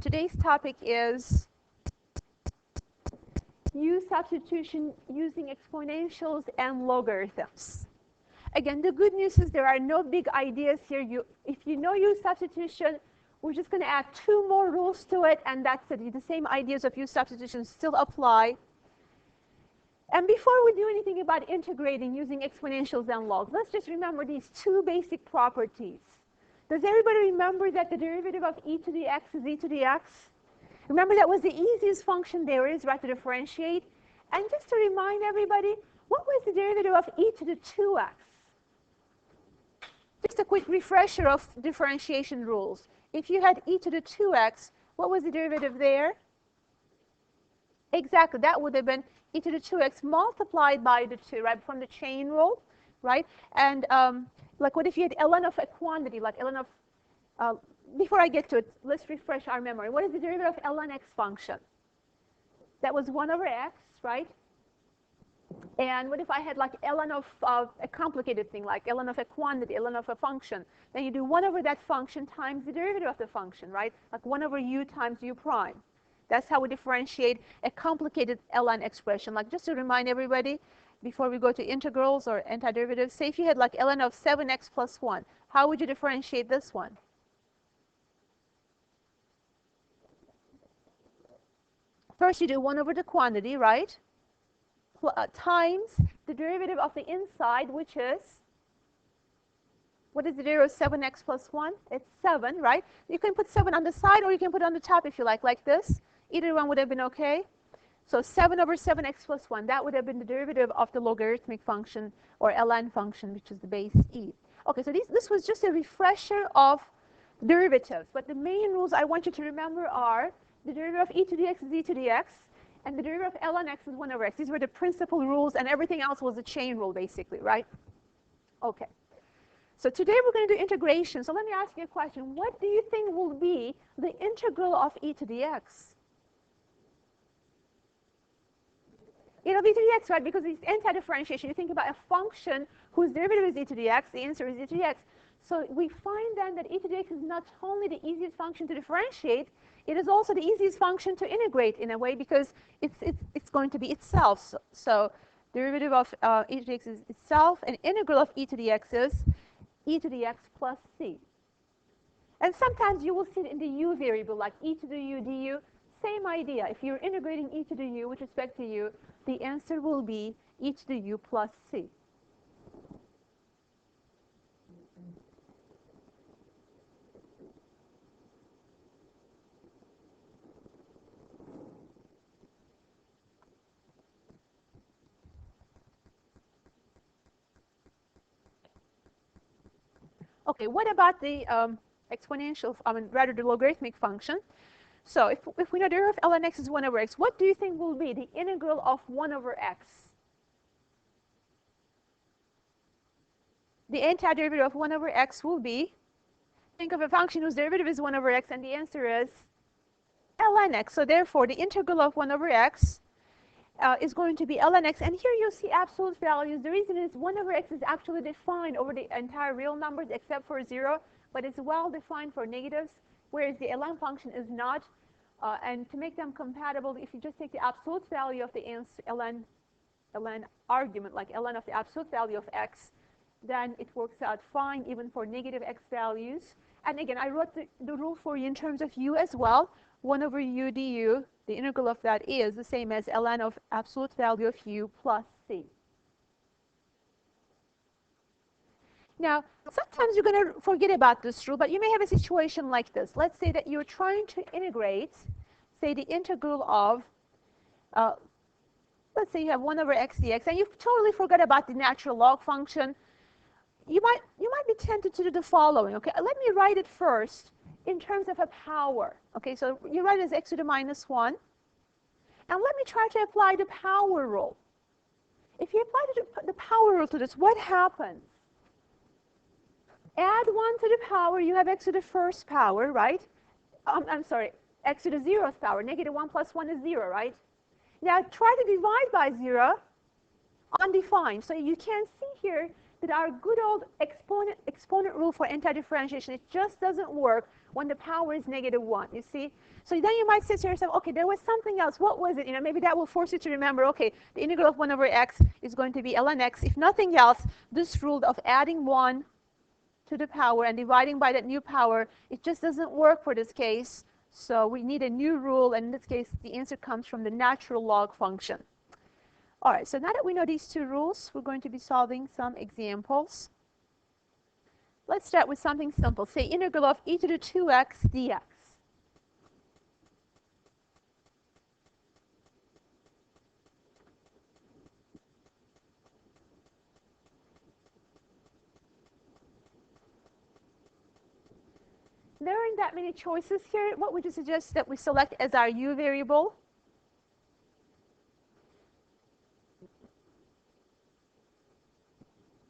today's topic is use substitution using exponentials and logarithms. Again, the good news is there are no big ideas here. If you know use substitution, we're just going to add 2 more rules to it, and that's it. The same ideas of use substitution still apply. And before we do anything about integrating using exponentials and logs, let's just remember these 2 basic properties. Does everybody remember that the derivative of e to the x is e to the x? Remember that was the easiest function there is, right, to differentiate. And just to remind everybody, what was the derivative of e to the 2x? Just a quick refresher of differentiation rules. If you had e to the 2x, what was the derivative there? Exactly, that would have been e to the 2x multiplied by the 2, right, from the chain rule, right? And like what if you had ln of a quantity, like ln of, before I get to it, let's refresh our memory. What is the derivative of ln x function? That was 1 over x, right? And what if I had like ln of a complicated thing, like ln of a quantity, ln of a function? Then you do 1 over that function times the derivative of the function, right? Like 1 over u times u prime. That's how we differentiate a complicated ln expression. Like just to remind everybody, before we go to integrals or antiderivatives, say if you had like ln of 7x plus 1, how would you differentiate this one? First you do 1 over the quantity, right? Times the derivative of the inside, which is, what is the derivative of 7x plus 1? It's 7, right? You can put 7 on the side or you can put it on the top if you like this. Either one would have been okay. So 7 over 7x plus 1, that would have been the derivative of the logarithmic function or ln function, which is the base e. Okay, so this was just a refresher of derivatives. But the main rules I want you to remember are the derivative of e to the x is e to the x, and the derivative of ln x is 1 over x. These were the principal rules, and everything else was a chain rule, basically, right? Okay. So today we're going to do integration. So let me ask you a question. What do you think will be the integral of e to the x? It'll be e to the x, right? Because it's anti-differentiation. You think about a function whose derivative is e to the x, the answer is e to the x. So we find then that e to the x is not only the easiest function to differentiate, it is also the easiest function to integrate in a way because it's going to be itself. So derivative of e to the x is itself, and integral of e to the x is e to the x plus c. And sometimes you will see it in the u variable, like e to the u du. Same idea. If you're integrating e to the u with respect to u, the answer will be e to the u plus c. Okay, what about the exponential, rather the logarithmic function? So if we know the derivative of ln x is 1 over x, what do you think will be the integral of 1 over x? The antiderivative of 1 over x will be, think of a function whose derivative is 1 over x, and the answer is ln x. So therefore, the integral of 1 over x is going to be ln x. And here you'll see absolute values. The reason is 1 over x is actually defined over the entire real numbers except for 0, but it's well defined for negatives, whereas the ln function is not. And to make them compatible, if you just take the absolute value of the ln argument, like ln of the absolute value of x, then it works out fine even for negative x values. And again, I wrote the rule for you in terms of u as well. 1 over u du, the integral of that is the same as ln of absolute value of u plus c. Now, sometimes you're going to forget about this rule, but you may have a situation like this. Let's say that you're trying to integrate, say, the integral of, let's say you have 1 over x dx, and you've totally forgot about the natural log function. You might be tempted to do the following. Okay, let me write it first in terms of a power. Okay, so you write it as x to the minus 1, and let me try to apply the power rule. If you apply the power rule to this, what happens? Add 1 to the power, you have x to the first power, right? I'm sorry, x to the 0th power. Negative 1 plus 1 is 0, right? Now try to divide by 0, undefined. So you can see here that our good old exponent rule for anti-differentiation, it just doesn't work when the power is -1, you see? So then you might say to yourself, okay, there was something else. What was it? You know, maybe that will force you to remember, okay, the integral of 1 over x is going to be ln x. If nothing else, this rule of adding 1 to the power and dividing by that new power, it just doesn't work for this case. So we need a new rule, and in this case, the answer comes from the natural log function. All right, so now that we know these two rules, we're going to be solving some examples. Let's start with something simple. Say integral of e to the 2x dx. There aren't that many choices here. What would you suggest that we select as our u variable?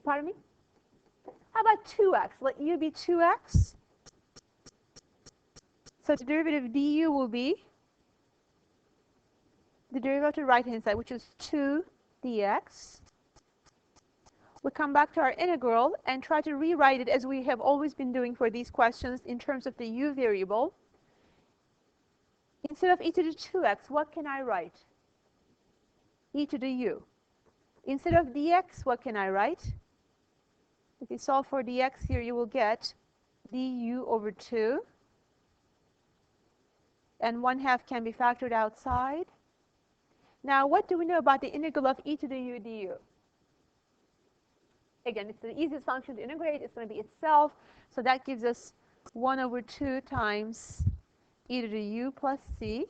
Pardon me? How about 2x? Let u be 2x. So the derivative du will be the derivative to the right-hand side, which is 2 dx. We'll come back to our integral and try to rewrite it as we have always been doing for these questions in terms of the u variable. Instead of e to the 2x, what can I write? E to the u. Instead of dx, what can I write? If you solve for dx here, you will get du over 2. And 1/2 can be factored outside. Now, what do we know about the integral of e to the u du? Again, it's the easiest function to integrate. It's going to be itself. So that gives us 1 over 2 times e to the u plus c.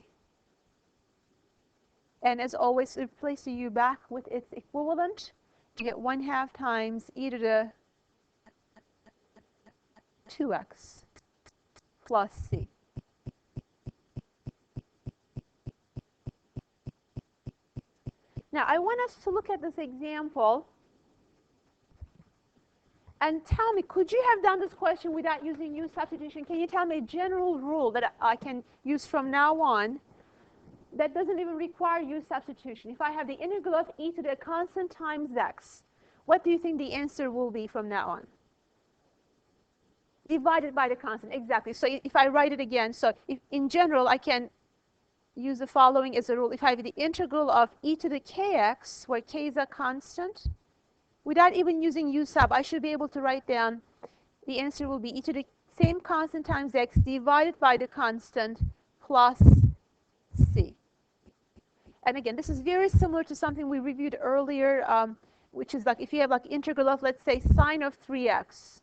And as always, replace the u back with its equivalent. You get 1/2 times e to the 2x plus c. Now, I want us to look at this example and tell me, could you have done this question without using u substitution? Can you tell me a general rule that I can use from now on that doesn't even require u substitution? If I have the integral of e to the constant times x, what do you think the answer will be from now on? Divided by the constant, exactly. So if I write it again, so if, in general, I can use the following as a rule. If I have the integral of e to the kx, where k is a constant, without even using u sub, I should be able to write down the answer will be e to the same constant times x divided by the constant plus c. And again, this is very similar to something we reviewed earlier, which is like if you have like integral of, let's say, sine of 3x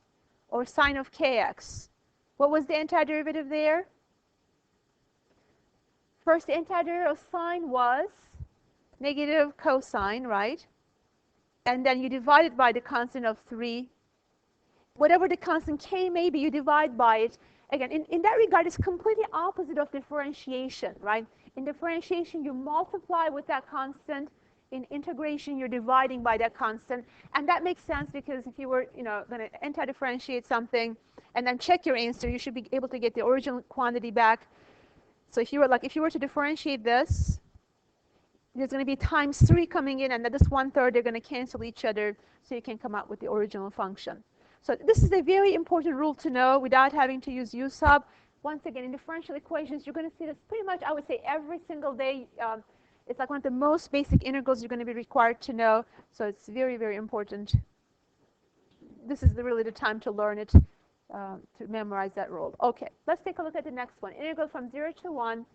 or sine of kx. What was the antiderivative there? First, the antiderivative of sine was negative cosine, right? And then you divide it by the constant of 3. Whatever the constant k may be, you divide by it. Again, in that regard, it's completely opposite of differentiation, right? In differentiation, you multiply with that constant. In integration, you're dividing by that constant. And that makes sense because if you were, going to anti-differentiate something and then check your answer, you should be able to get the original quantity back. So if you were to differentiate this, there's going to be times 3 coming in, and then this 1/3, they're going to cancel each other, so you can come out with the original function. So this is a very important rule to know without having to use u sub. Once again, in differential equations, you're going to see this pretty much, I would say, every single day. It's like one of the most basic integrals you're going to be required to know. So it's very, very important. This is really the time to learn it, to memorize that rule. Okay, let's take a look at the next one. Integral from 0 to 1.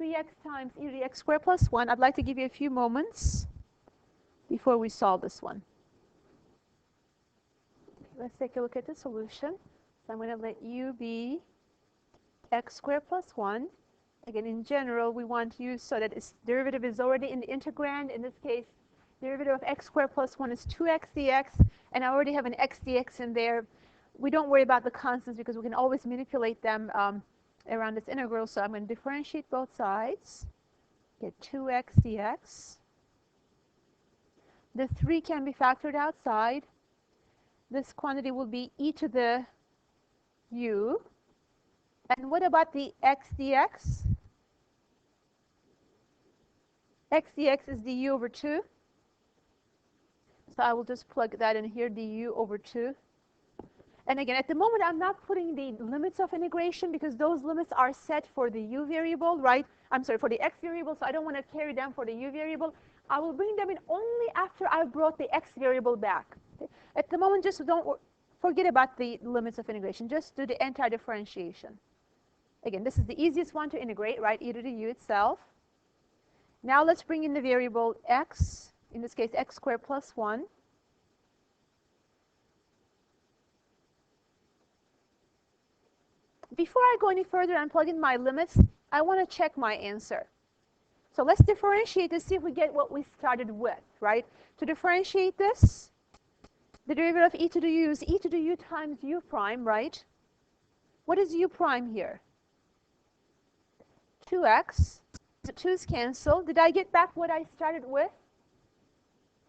3x times e to the x squared plus 1. I'd like to give you a few moments before we solve this one. Let's take a look at the solution. So I'm going to let u be x squared plus 1. Again, in general, we want to use so that its derivative is already in the integrand. In this case, derivative of x squared plus 1 is 2x dx, and I already have an x dx in there. We don't worry about the constants because we can always manipulate them around this integral. So I'm going to differentiate both sides, get 2x dx. The 3 can be factored outside. This quantity will be e to the u. And what about the x dx? X dx is du over 2. So I will just plug that in here, du over 2. And again, at the moment, I'm not putting the limits of integration because those limits are set for the u variable, right? I'm sorry, for the x variable, so I don't want to carry them for the u variable. I will bring them in only after I brought the x variable back. Okay? At the moment, just don't forget about the limits of integration. Just do the anti-differentiation. Again, this is the easiest one to integrate, right? E to the u itself. Now let's bring in the variable x, in this case, x squared plus 1. Before I go any further and plug in my limits, I want to check my answer. So let's differentiate to see if we get what we started with, right? To differentiate this, the derivative of e to the u is e to the u times u prime, right? What is u prime here? 2x. The 2's cancel. Did I get back what I started with?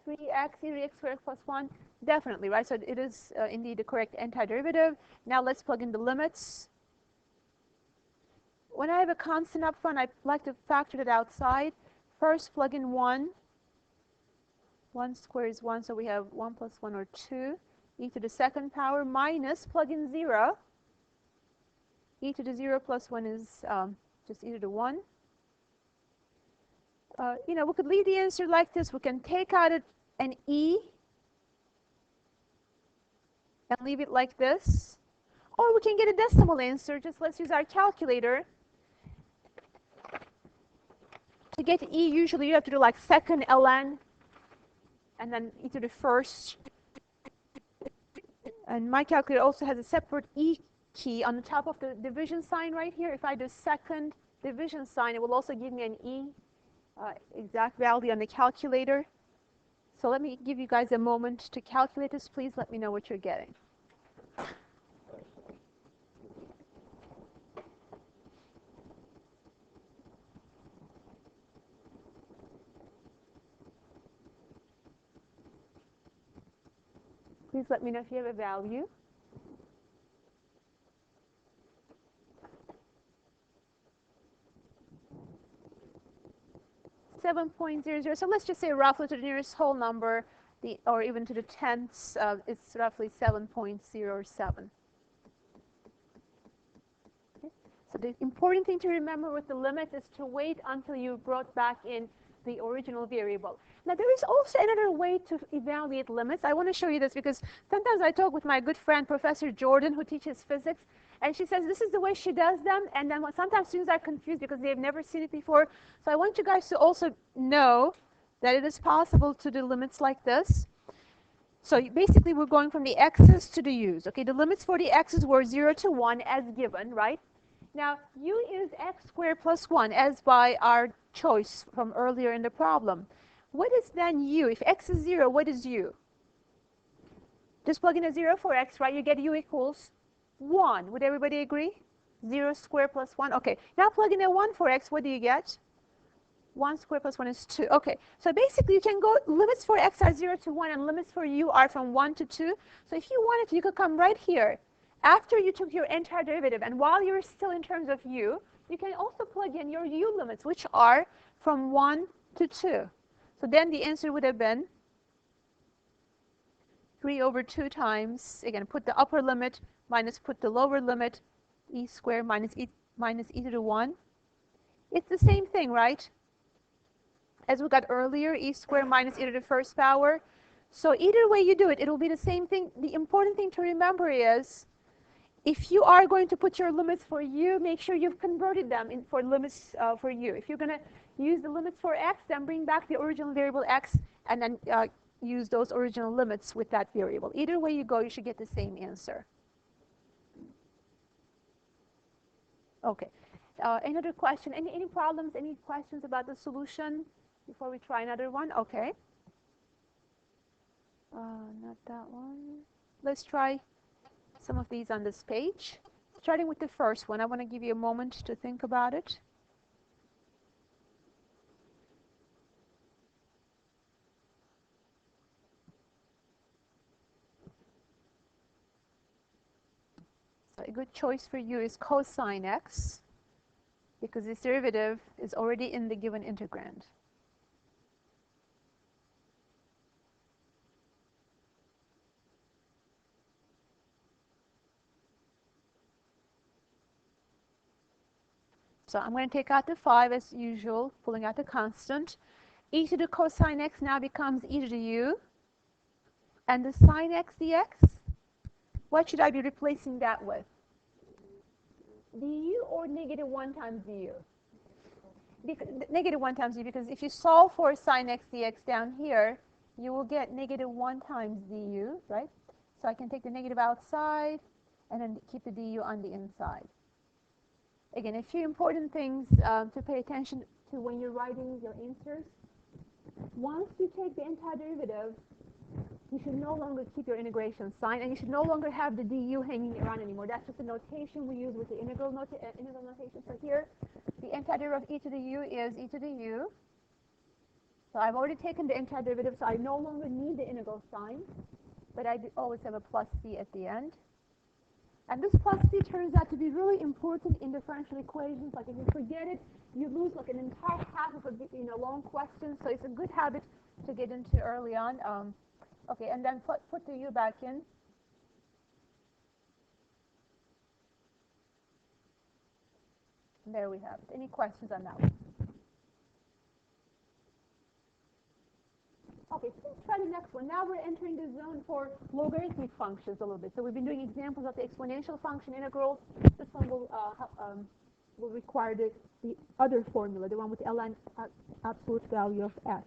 3x e to the x squared plus 1? Definitely, right? So it is indeed the correct antiderivative. Now let's plug in the limits. When I have a constant up front, I like to factor it outside. First, plug in 1. 1 squared is 1, so we have 1 plus 1 or 2. E to the second power minus, plug in 0. E to the 0 plus 1 is just e to the 1. You know, we could leave the answer like this. We can take out an e and leave it like this. Or we can get a decimal answer. Just let's use our calculator. To get e, usually you have to do like second ln and then e to the first. And my calculator also has a separate e key on the top of the division sign right here. If I do second division sign, it will also give me an e exact value on the calculator. So let me give you guys a moment to calculate this. Please let me know what you're getting. Please let me know if you have a value. .00. So let's just say roughly to the nearest whole number, or even to the tenths, it's roughly 7.07. Okay. So the important thing to remember with the limits is to wait until you brought back in the original variable. Now there is also another way to evaluate limits. I want to show you this because sometimes I talk with my good friend Professor Jordan, who teaches physics, and she says this is the way she does them, and then sometimes students are confused because they've never seen it before. So I want you guys to also know that it is possible to do limits like this. So basically we're going from the x's to the u's. Okay, the limits for the x's were 0 to 1 as given, right? Now u is x squared plus 1 as by our choice from earlier in the problem. What is then u? If x is 0, what is u? Just plug in a 0 for x, right? You get u equals 1. Would everybody agree? 0 squared plus 1. Okay, now plug in a 1 for x. What do you get? 1 squared plus 1 is 2. Okay, so basically you can go, limits for x are 0 to 1 and limits for u are from 1 to 2. So if you wanted to, you could come right here after you took your antiderivative, and while you're still in terms of u, you can also plug in your u limits, which are from 1 to 2. So then the answer would have been 3 over 2 times, again, put the upper limit minus put the lower limit, e squared minus e to the 1. It's the same thing, right? As we got earlier, e squared minus e to the first power. So either way you do it, it'll be the same thing. The important thing to remember is, if you are going to put your limits for u, make sure you've converted them in for limits for u. If you're going to use the limits for x, then bring back the original variable x and then use those original limits with that variable. Either way you go, you should get the same answer. Okay. Any other question? Any problems? Any questions about the solution before we try another one? Okay. Not that one. Let's try some of these on this page. Starting with the first one, I want to give you a moment to think about it. So a good choice for you is cosine x, because this derivative is already in the given integrand. So I'm going to take out the 5 as usual, pulling out the constant. E to the cosine x now becomes e to the u. And the sine x dx, what should I be replacing that with? Du or negative 1 times du? Negative 1 times du, because if you solve for sine x dx down here, you will get negative 1 times du, right? So I can take the negative outside and then keep the du on the inside. Again, a few important things to pay attention to when you're writing your answers. Once you take the antiderivative, you should no longer keep your integration sign, and you should no longer have the du hanging around anymore. That's just a notation we use with the integral notation. So here, the antiderivative of e to the u is e to the u. So I've already taken the antiderivative, so I no longer need the integral sign, but I always have a plus c at the end. And this plus c turns out to be really important in differential equations. Like if you forget it, you lose like an entire half of a long question. So it's a good habit to get into early on. Okay, and then put the u back in. And there we have it. Any questions on that one? Okay, so let's try the next one. Now we're entering the zone for logarithmic functions a little bit. So we've been doing examples of the exponential function integrals. This one will require the other formula, the one with ln absolute value of x.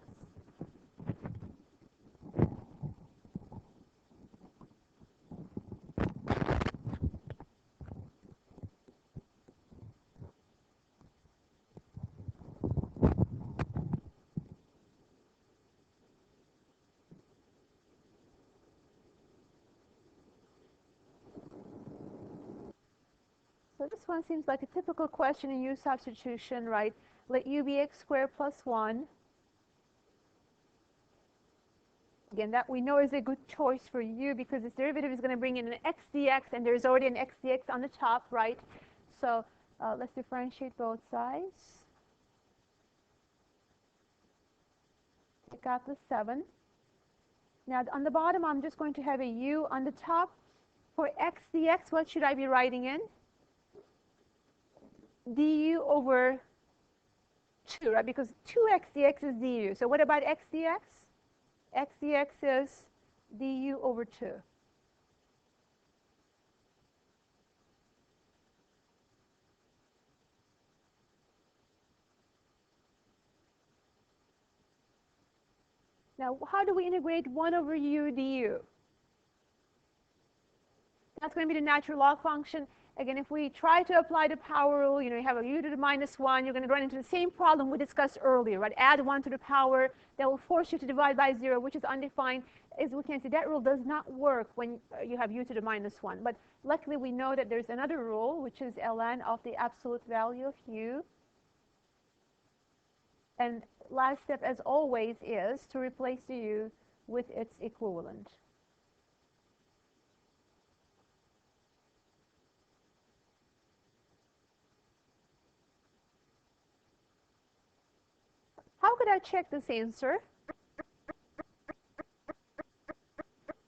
So this one seems like a typical question in u substitution, right? Let u be x squared plus 1. Again, that we know is a good choice for u because its derivative is going to bring in an x dx, and there's already an x dx on the top, right? So let's differentiate both sides. Take out the 7. Now on the bottom, I'm just going to have a u. On the top, for x dx, what should I be writing in? Du over 2, right? Because 2x dx is du. So what about x dx? X dx is du over 2. Now, how do we integrate 1 over u du? That's going to be the natural log function. Again, if we try to apply the power rule, you have a u to the minus 1, you're going to run into the same problem we discussed earlier, right? Add 1 to the power, that will force you to divide by 0, which is undefined. As we can see, that rule does not work when you have u to the minus 1. But luckily, we know that there's another rule, which is ln of the absolute value of u. And last step, as always, is to replace the u with its equivalent. How could I check this answer?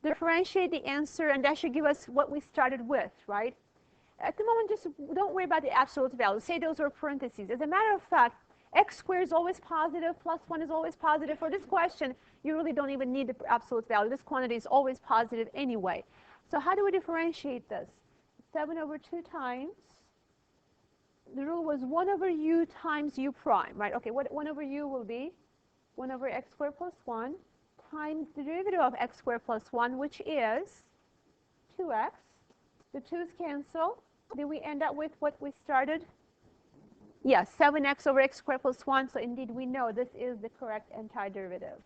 Differentiate the answer, and that should give us what we started with, right? At the moment, just don't worry about the absolute value. Say those are parentheses. As a matter of fact, x squared is always positive, plus 1 is always positive. For this question, you really don't even need the absolute value. This quantity is always positive anyway. So how do we differentiate this? 7 over 2 times. The rule was 1 over u times u prime, right? Okay, what 1 over u will be? 1 over x squared plus 1 times the derivative of x squared plus 1, which is 2x. The 2's cancel. Did we end up with what we started? Yes, 7x over x squared plus 1. So indeed, we know this is the correct antiderivative.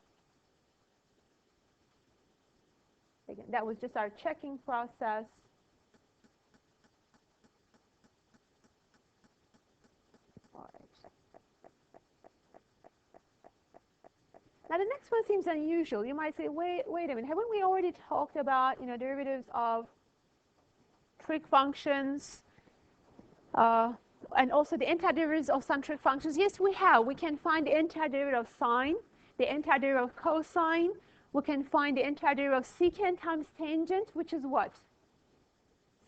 Again, that was just our checking process. All right. Now the next one seems unusual. You might say, wait a minute, haven't we already talked about derivatives of trig functions and also the antiderivatives of some trig functions? Yes, we have. We can find the antiderivative of sine, the antiderivative of cosine. We can find the antiderivative of secant times tangent, which is what?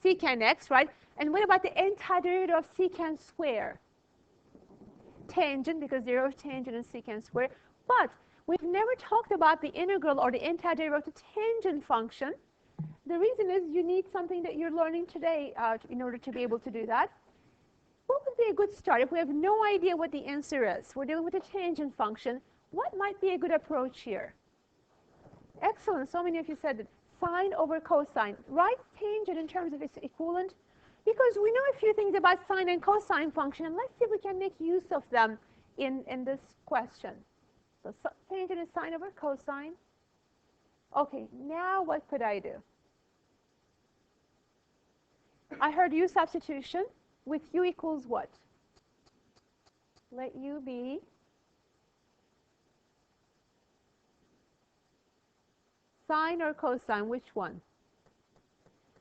Secant x, right? And what about the antiderivative of secant square? tangent, because there is tangent in secant squared. But we've never talked about the integral or the antiderivative tangent function. The reason is you need something that you're learning today in order to be able to do that. What would be a good start if we have no idea what the answer is? We're dealing with a tangent function. What might be a good approach here? Excellent. So many of you said that sine over cosine. Write tangent in terms of its equivalent, because we know a few things about sine and cosine function, and let's see if we can make use of them in this question. So tangent is sine over cosine. Okay, now what could I do? I heard u substitution with u equals what? Let u be sine or cosine, which one?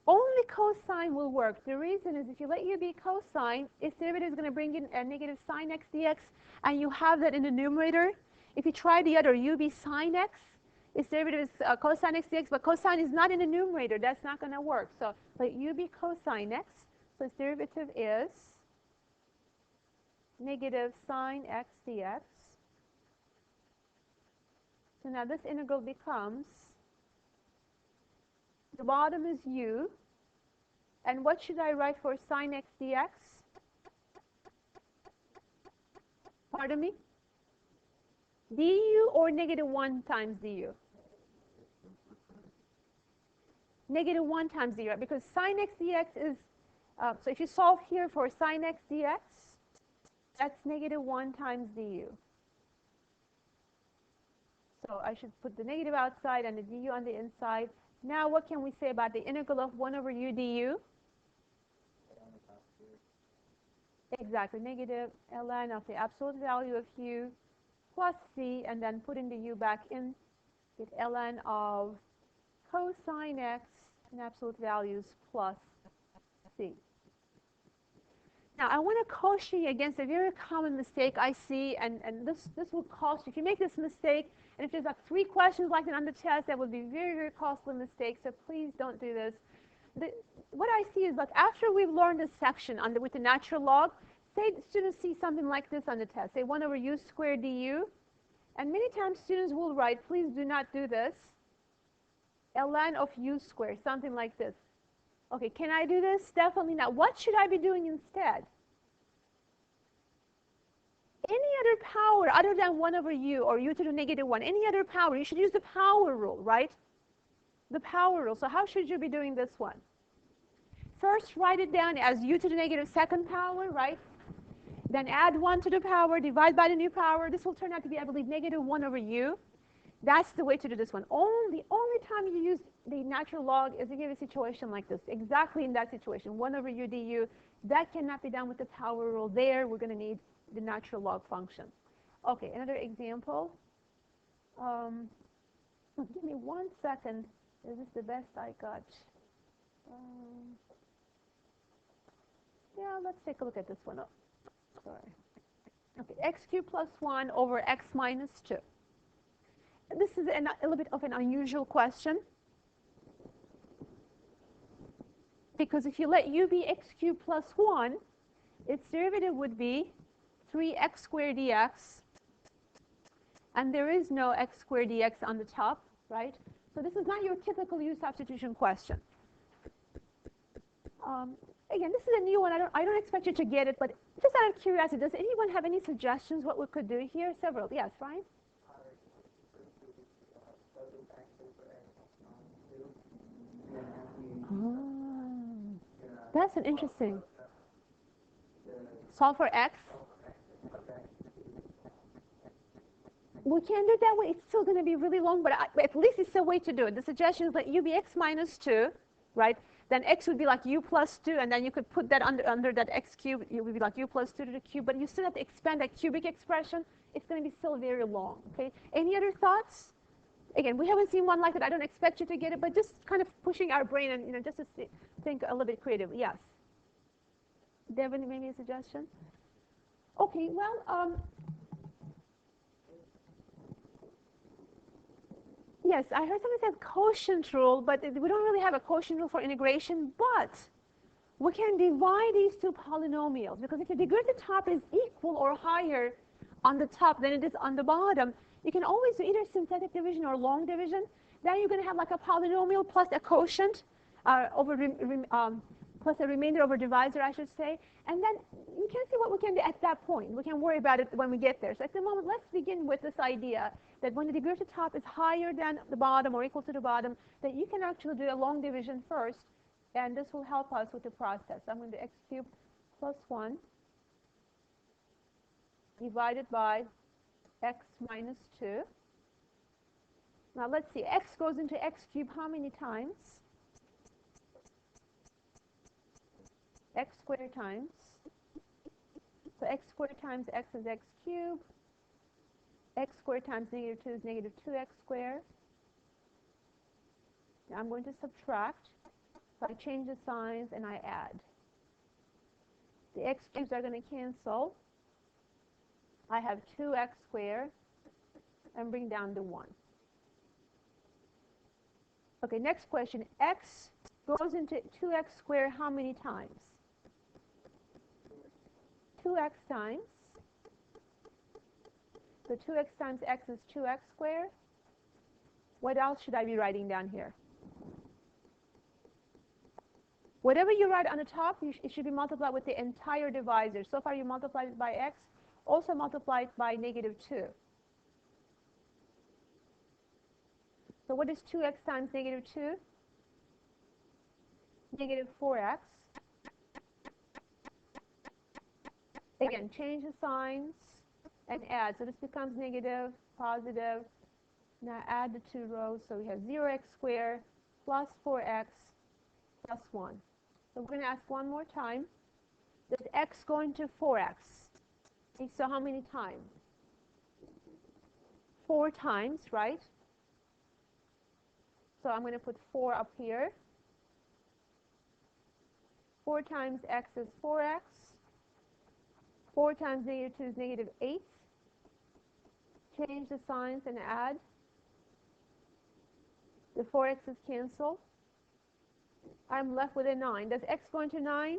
Only cosine will work. The reason is if you let u be cosine, its derivative is going to bring in a negative sine x dx, and you have that in the numerator. If you try the other, u be sine x, its derivative is cosine x dx, but cosine is not in the numerator. That's not going to work. So let u be cosine x, so its derivative is negative sine x dx. So now this integral becomes, the bottom is u, and what should I write for sine x dx? Pardon me? du or negative 1 times du? Negative 1 times du, right? Because sine x dx is, so if you solve here for sine x dx, that's negative 1 times du. So I should put the negative outside and the du on the inside. Now what can we say about the integral of 1 over u du? Exactly, negative ln of the absolute value of u plus c, and then putting the u back in, get ln of cosine x in absolute values plus c. Now, I want to caution you against a very common mistake I see, and this will cost you. If you make this mistake, and if there's like 3 questions like that on the test, that would be very, very costly mistake, so please don't do this. What I see is, like, after we've learned this section with the natural log, say students see something like this on the test, say 1 over u squared du, and many times students will write, please do not do this, ln of u squared, something like this. Okay, can I do this? Definitely not. What should I be doing instead? Any other power other than 1 over u or u to the negative 1, any other power, you should use the power rule, right? The power rule. So how should you be doing this one? First, write it down as u to the negative 2nd power, right? Then add 1 to the power, divide by the new power. This will turn out to be, I believe, negative 1 over u. That's the way to do this one. The only time you use the natural log is if you have a situation like this. Exactly in that situation, 1 over u du. That cannot be done with the power rule there. We're going to need the natural log function. Okay, another example. Give me 1 second. Is this the best I got? Yeah, let's take a look at this one. Oh, sorry. Okay, x cubed plus 1 over x minus 2. This is a little bit of an unusual question, because if you let u be x cubed plus 1, its derivative would be 3x squared dx, and there is no x squared dx on the top, right? So this is not your typical u substitution question. Again, this is a new one. I don't expect you to get it, but just out of curiosity, does anyone have any suggestions what we could do here? Several. Yes, Ryan? That's an interesting. Solve for x. We can do it that way. It's still going to be really long, but at least it's a way to do it. The suggestion is that u be x minus 2, right? Then x would be like u plus 2, and then you could put that under that x cube. It would be like u plus 2 to the cube, but you still have to expand that cubic expression. It's going to be still very long, okay? Any other thoughts? Again, we haven't seen one like that. I don't expect you to get it, but just kind of pushing our brain and, just to think a little bit creatively. Yes? Devin, maybe a suggestion? Okay, well, yes, I heard someone say quotient rule, but we don't really have a quotient rule for integration, but we can divide these two polynomials, because if the degree of the top is equal or higher on the top than it is on the bottom, you can always do either synthetic division or long division. Then you're going to have like a polynomial plus a quotient plus a remainder over divisor, I should say. And then you can see what we can do at that point. We can worry about it when we get there. So at the moment, let's begin with this idea that when the degree of the top is higher than the bottom or equal to the bottom, that you can actually do a long division first, and this will help us with the process. I'm going to x cubed plus 1 divided by x minus 2. Now let's see, x goes into x cubed how many times? X squared times. So x squared times x is x cubed. X squared times negative 2 is negative 2x squared. Now I'm going to subtract. So I change the signs and I add. The x cubes are going to cancel. I have 2x squared and bring down the 1. Okay, next question. X goes into 2x squared how many times? 2x times. So 2x times x is 2x squared. What else should I be writing down here? Whatever you write on the top, it should be multiplied with the entire divisor. So far you multiplied it by x, also multiply it by negative 2. So what is 2x times negative 2? Negative 4x. Again, change the signs and add. So this becomes negative, positive. Now add the two rows. So we have 0x squared plus 4x plus 1. So we're going to ask one more time. Does x go into 4x? So how many times? 4 times, right? So I'm going to put 4 up here. 4 times x is 4x. 4 times negative 2 is negative 8. Change the signs and add. The 4x's cancel. I'm left with a 9. Does x go into 9?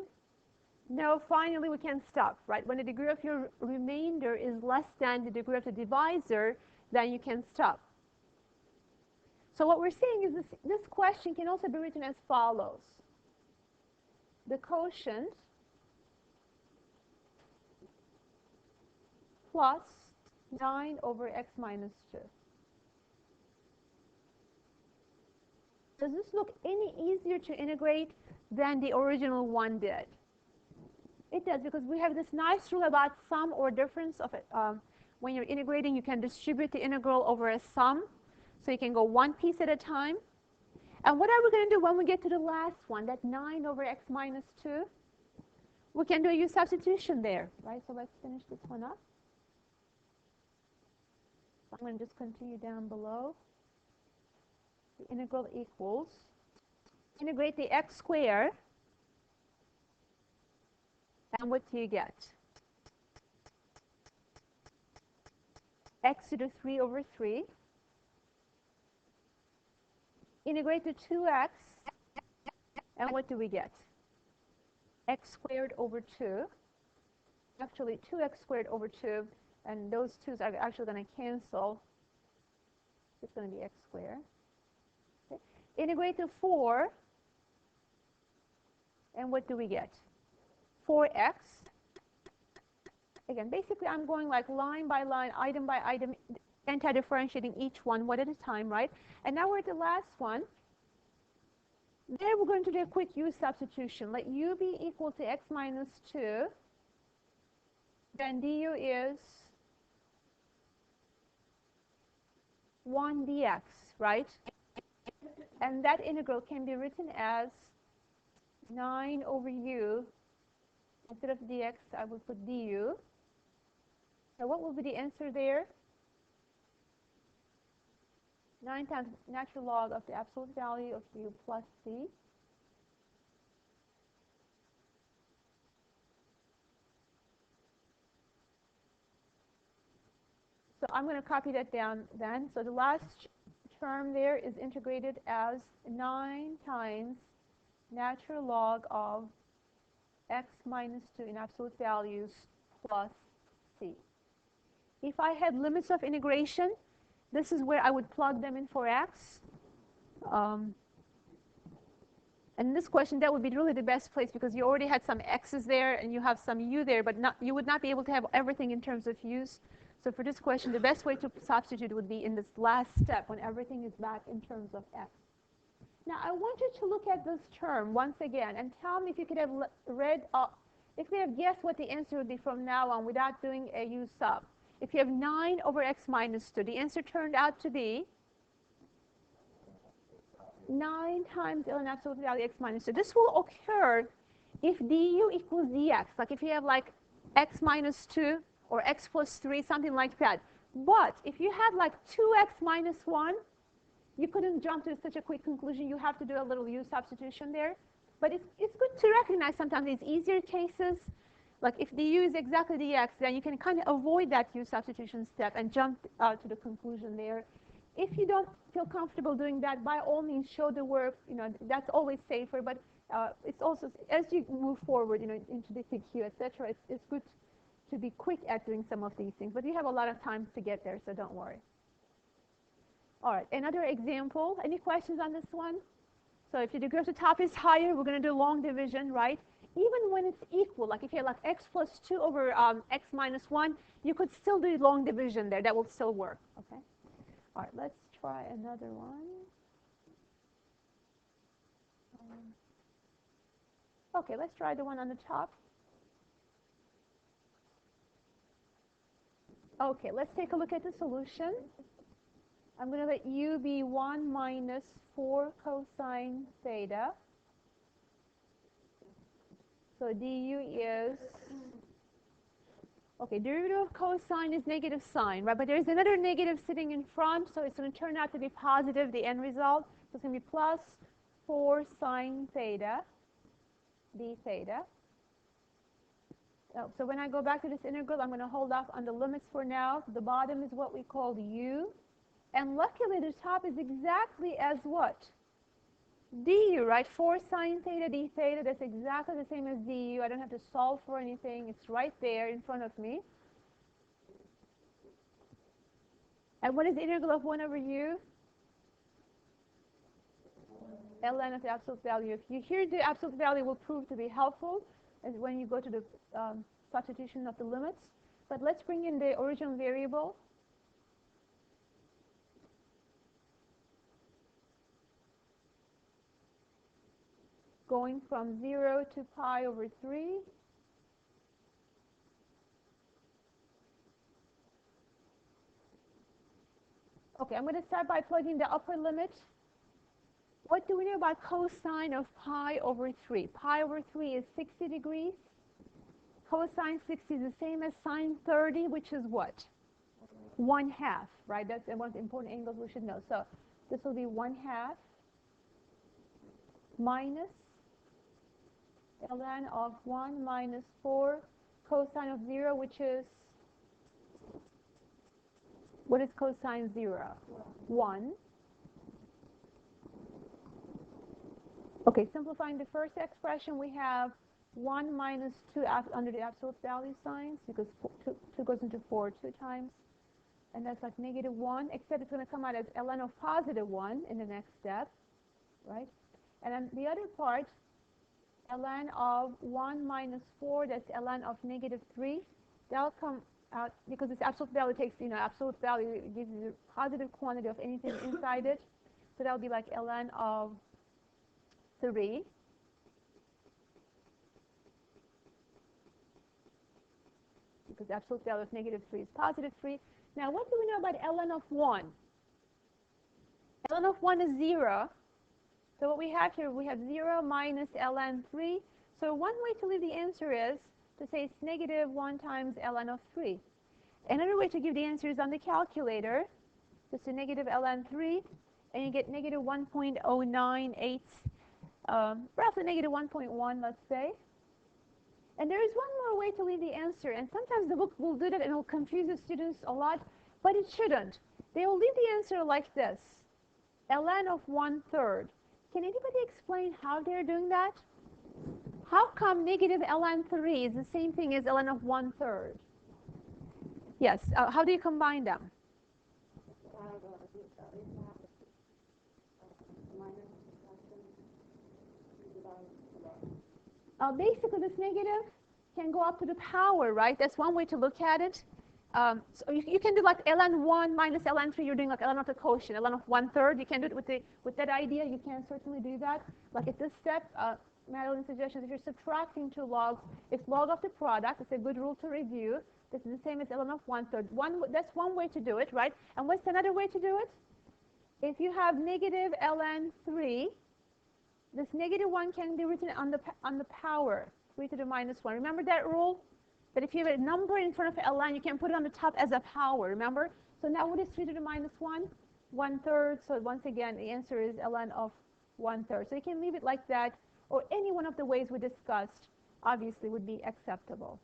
No, finally we can stop, right? When the degree of your remainder is less than the degree of the divisor, then you can stop. So what we're saying is this question can also be written as follows. The quotient plus 9 over x minus 2. Does this look any easier to integrate than the original one did? It does, because we have this nice rule about sum or difference of it. When you're integrating, you can distribute the integral over a sum. So you can go one piece at a time. And what are we going to do when we get to the last one, that 9 over x minus 2? We can do a u substitution there, right? So let's finish this one up. I'm going to just continue down below. The integral equals, integrate the x squared, and what do you get? X to the 3 over 3. Integrate the 2x, and what do we get? X squared over 2. Actually, 2x squared over 2, and those 2's are actually going to cancel. It's going to be x squared. Okay. Integrate the 4, and what do we get? 4x. Again, basically, I'm going like line by line, item by item, anti-differentiating each one at a time, right? And now we're at the last one. There we're going to do a quick u substitution. Let u be equal to x minus 2. Then du is 1 dx, right? And that integral can be written as 9 over u. Instead of dx, I will put du. So what will be the answer there? 9 times natural log of the absolute value of u plus c. So I'm going to copy that down then. So the last term there is integrated as 9 times natural log of x minus 2 in absolute values plus c. If I had limits of integration, this is where I would plug them in for x. And in this question, that would be really the best place because you already had some x's there and you have some u there, but you would not be able to have everything in terms of u's. So for this question, the best way to substitute would be in this last step when everything is back in terms of x. Now, I want you to look at this term once again and tell me if you could have if you could have guessed what the answer would be from now on without doing a u sub. If you have 9 over x minus 2, the answer turned out to be 9 times ln absolute value x minus 2. This will occur if du equals dx, like if you have like x minus 2 or x plus 3, something like that. But if you have like 2x minus 1, you couldn't jump to such a quick conclusion. You have to do a little u substitution there. But it's good to recognize sometimes these easier cases. Like if du is exactly dx, then you can kind of avoid that u substitution step and jump to the conclusion there. If you don't feel comfortable doing that, by all means show the work. You know, that's always safer. But it's also, as you move forward, you know, into the PQ, etc., it's good to be quick at doing some of these things. But you have a lot of time to get there, so don't worry. All right, another example. Any questions on this one? So if the degree of the top is higher, we're going to do long division, right? Even when it's equal, like if you have like x plus 2 over x minus 1, you could still do long division there. That will still work, okay? All right, let's try another one. Okay, let's try the one on the top. Okay, let's take a look at the solution. I'm going to let u be 1 minus 4 cosine theta. So du is, okay, derivative of cosine is negative sine, right? But there's another negative sitting in front, so it's going to turn out to be positive, the end result. So it's going to be plus 4 sine theta d theta. So when I go back to this integral, I'm going to hold off on the limits for now. The bottom is what we call u. And luckily, the top is exactly as what? Du, right? 4 sine theta d theta, that's exactly the same as du. I don't have to solve for anything. It's right there in front of me. And what is the integral of 1 over u? ln of the absolute value of u. Here, the absolute value will prove to be helpful as when you go to the substitution of the limits. But let's bring in the original variable. Going from 0 to pi over 3. Okay, I'm going to start by plugging the upper limit. What do we know about cosine of pi over 3? Pi over 3 is 60 degrees. Cosine 60 is the same as sine 30, which is what? 1/2, right? That's one of the important angles we should know. So this will be 1/2 minus ln of 1 minus 4 cosine of 0, which is, what is cosine 0? 1. Okay, simplifying the first expression, we have 1 minus 2 under the absolute value signs, because 2 goes into 4 2 times. And that's like negative 1, except it's going to come out as ln of positive 1 in the next step, right? And then the other part, ln of 1 minus 4, that's ln of negative 3. That'll come out, because this absolute value takes, you know, absolute value gives you the positive quantity of anything inside it. So that'll be like ln of 3. Because the absolute value of negative 3 is positive 3. Now, what do we know about ln of 1? ln of 1 is 0. So what we have here, we have 0 minus ln 3. So one way to leave the answer is to say it's negative 1 times ln of 3. Another way to give the answer is on the calculator. Just a negative ln 3, and you get negative 1.098, roughly negative 1.1, let's say. And there is one more way to leave the answer, and sometimes the book will do that and it will confuse the students a lot, but it shouldn't. They will leave the answer like this, ln of 1/3. Can anybody explain how they're doing that? How come negative ln 3 is the same thing as ln of 1/3? Yes, how do you combine them? Basically, this negative can go up to the power, right? That's one way to look at it. So you can do like ln 1 minus ln 3. You're doing like ln of the quotient, ln of 1/3. You can do it with that idea. You can certainly do that. Like at this step, Madeline's suggestion, if you're subtracting two logs, it's log of the product. It's a good rule to review. This is the same as ln of 1/3. That's one way to do it, right? And what's another way to do it? If you have negative ln 3, this negative 1 can be written on the power, 3 to the minus 1. Remember that rule? That if you have a number in front of ln, you can put it on the top as a power, remember? So now what is 3 to the minus 1? 1/3. So once again, the answer is ln of 1/3. So you can leave it like that, or any one of the ways we discussed, obviously, would be acceptable.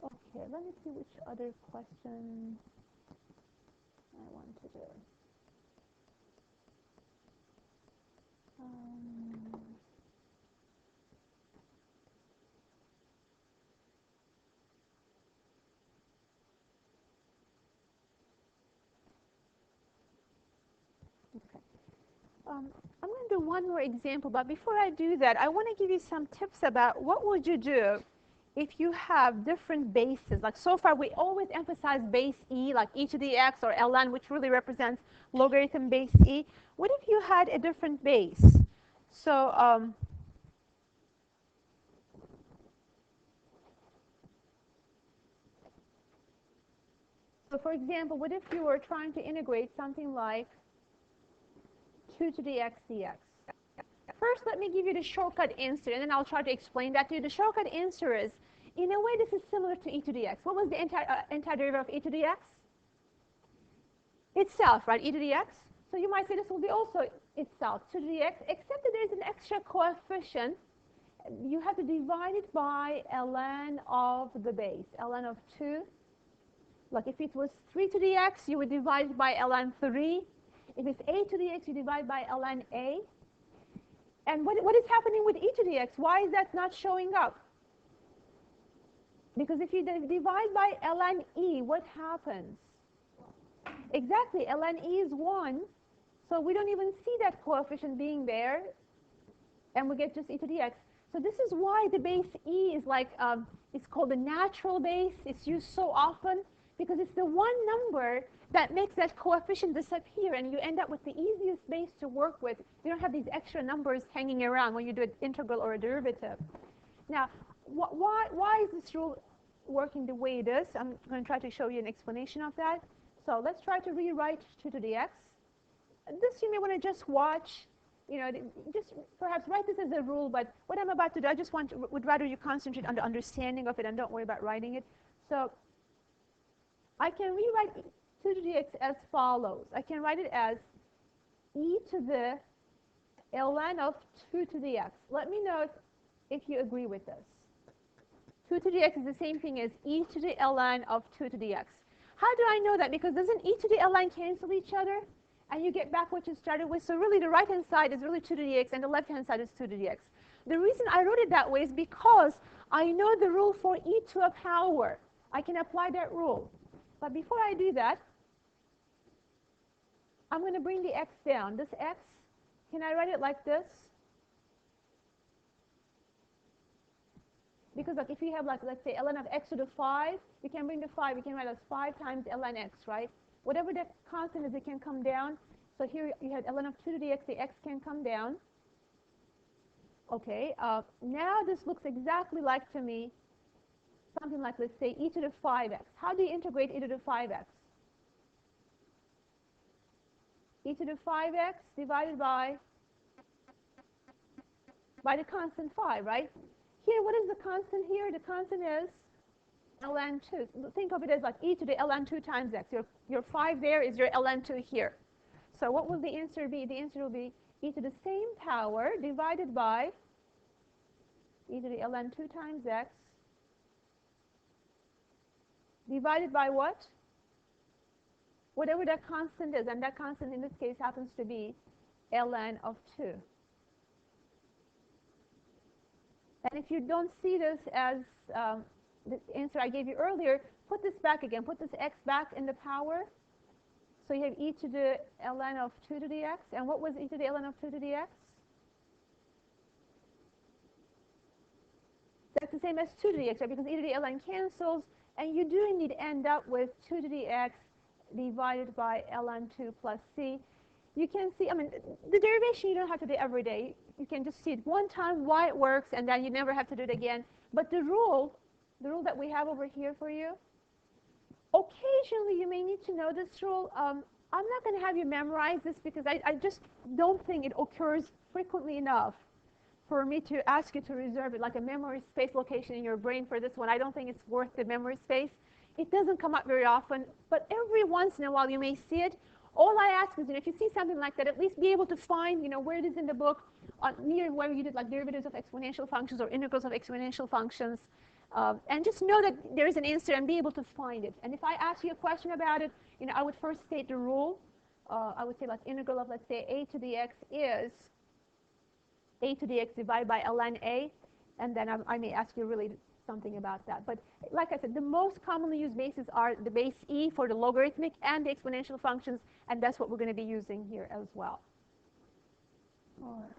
Okay, let me see which other question I want to do. I'm going to do one more example, but before I do that, I want to give you some tips about what would you do if you have different bases. Like so far, we always emphasize base e, like e to the x, or ln, which really represents logarithm base e. What if you had a different base? So for example, what if you were trying to integrate something like 2 to the x dx? First, let me give you the shortcut answer, and then I'll try to explain that to you. The shortcut answer is, in a way, this is similar to e to the x. What was the antiderivative of e to the x? Itself, right? E to the x. So you might say this will be also itself, 2 to the x, except that there's an extra coefficient. You have to divide it by ln of the base, ln of 2. Like if it was 3 to the x, you would divide it by ln 3. If it's a to the x, you divide by ln a. And what is happening with e to the x? Why is that not showing up? Because if you divide by ln e, what happens? Exactly, ln e is 1. So we don't even see that coefficient being there. And we get just e to the x. So this is why the base e is like, it's called the natural base. It's used so often because it's the one number that makes that coefficient disappear, and you end up with the easiest base to work with. You don't have these extra numbers hanging around when you do an integral or a derivative. Now, why is this rule working the way it is? I'm going to try to show you an explanation of that. So let's try to rewrite 2 to the x. This you may want to just watch. You know, just perhaps write this as a rule, but what I'm about to do, I just would rather you concentrate on the understanding of it and don't worry about writing it. So I can rewrite 2 to the x as follows. I can write it as e to the ln of 2 to the x. Let me know if you agree with this. 2 to the x is the same thing as e to the ln of 2 to the x. How do I know that? Because doesn't e to the ln cancel each other? And you get back what you started with. So really the right-hand side is really 2 to the x, and the left-hand side is 2 to the x. The reason I wrote it that way is because I know the rule for e to a power. I can apply that rule. But before I do that, I'm going to bring the x down. This x, can I write it like this? Because like if you have, like, let's say ln of x to the 5, we can bring the 5. We can write as 5 times ln x, right? Whatever the constant is, it can come down. So here you have ln of 2 to the x can come down. Okay, now this looks exactly like, to me, something like, let's say, e to the 5x. How do you integrate e to the 5x? E to the 5x divided by the constant 5, right? Here, what is the constant here? The constant is ln 2. Think of it as like e to the ln 2 times x. Your 5 there is your ln 2 here. So what will the answer be? The answer will be e to the same power divided by e to the ln 2 times x divided by what? Whatever that constant is, and that constant in this case happens to be ln of 2. And if you don't see this as the answer I gave you earlier, put this back again. Put this x back in the power. So you have e to the ln of 2 to the x. And what was e to the ln of 2 to the x? That's the same as 2 to the x, right? Because e to the ln cancels. And you do indeed end up with 2 to the x divided by ln 2 plus c. You can see, I mean, the derivation you don't have to do every day. You can just see it one time, why it works, and then you never have to do it again. But the rule that we have over here for you, occasionally you may need to know this rule. I'm not going to have you memorize this because I just don't think it occurs frequently enough for me to ask you to reserve it like a memory space location in your brain for this one. I don't think it's worth the memory space. It doesn't come up very often, but every once in a while you may see it. All I ask is, if you see something like that, at least be able to find, where it is in the book, near where you did like derivatives of exponential functions or integrals of exponential functions, and just know that there is an answer and be able to find it. And if I ask you a question about it, I would first state the rule. I would say like integral of, let's say, a to the x is a to the x divided by ln a, and then I may ask you really something about that. But like I said, the most commonly used bases are the base e for the logarithmic and the exponential functions, and that's what we're going to be using here as well. All right.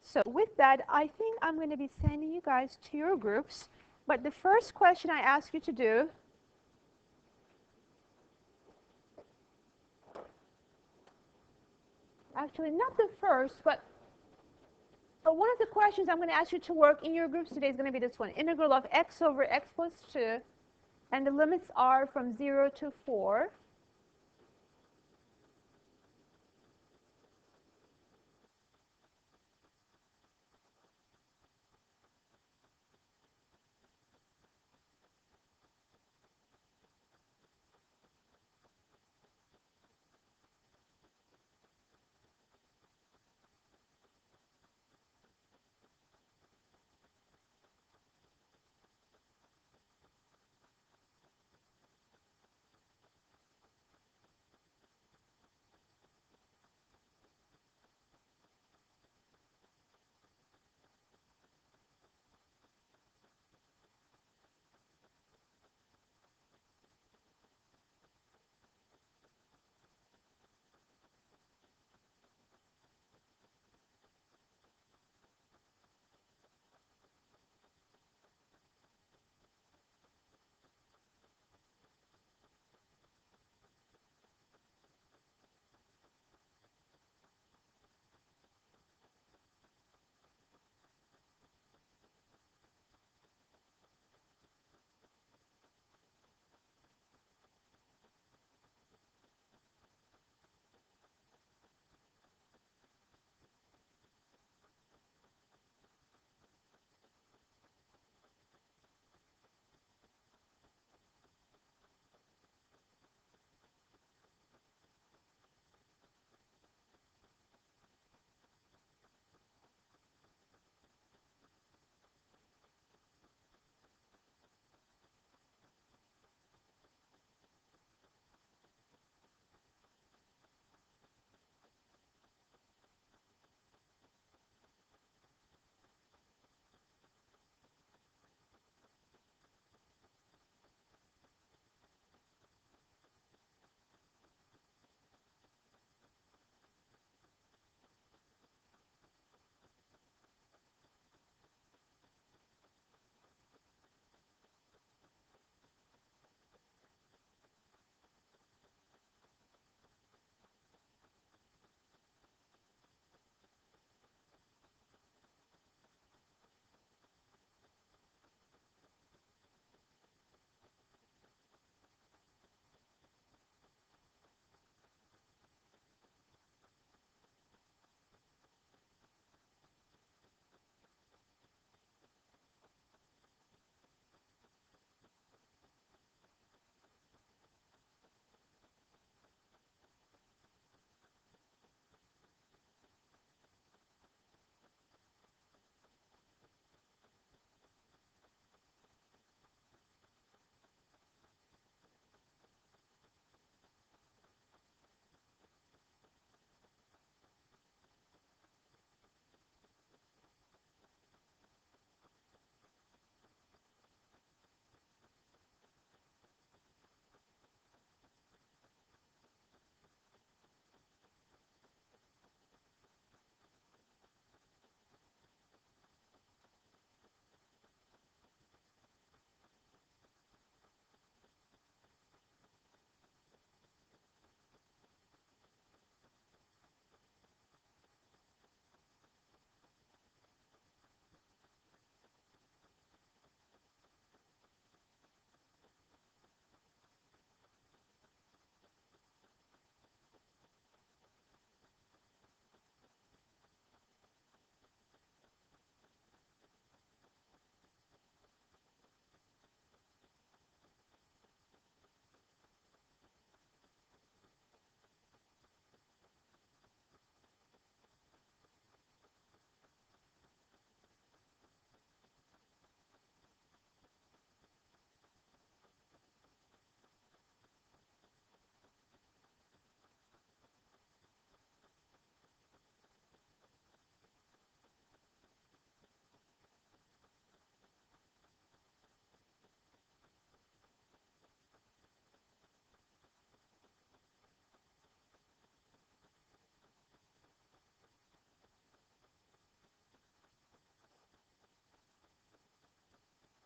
So with that, I think I'm going to be sending you guys to your groups. But the first question I ask you to do actually not the first, but one of the questions I'm going to ask you to work in your groups today is going to be this one. Integral of x over x plus 2, and the limits are from 0 to 4.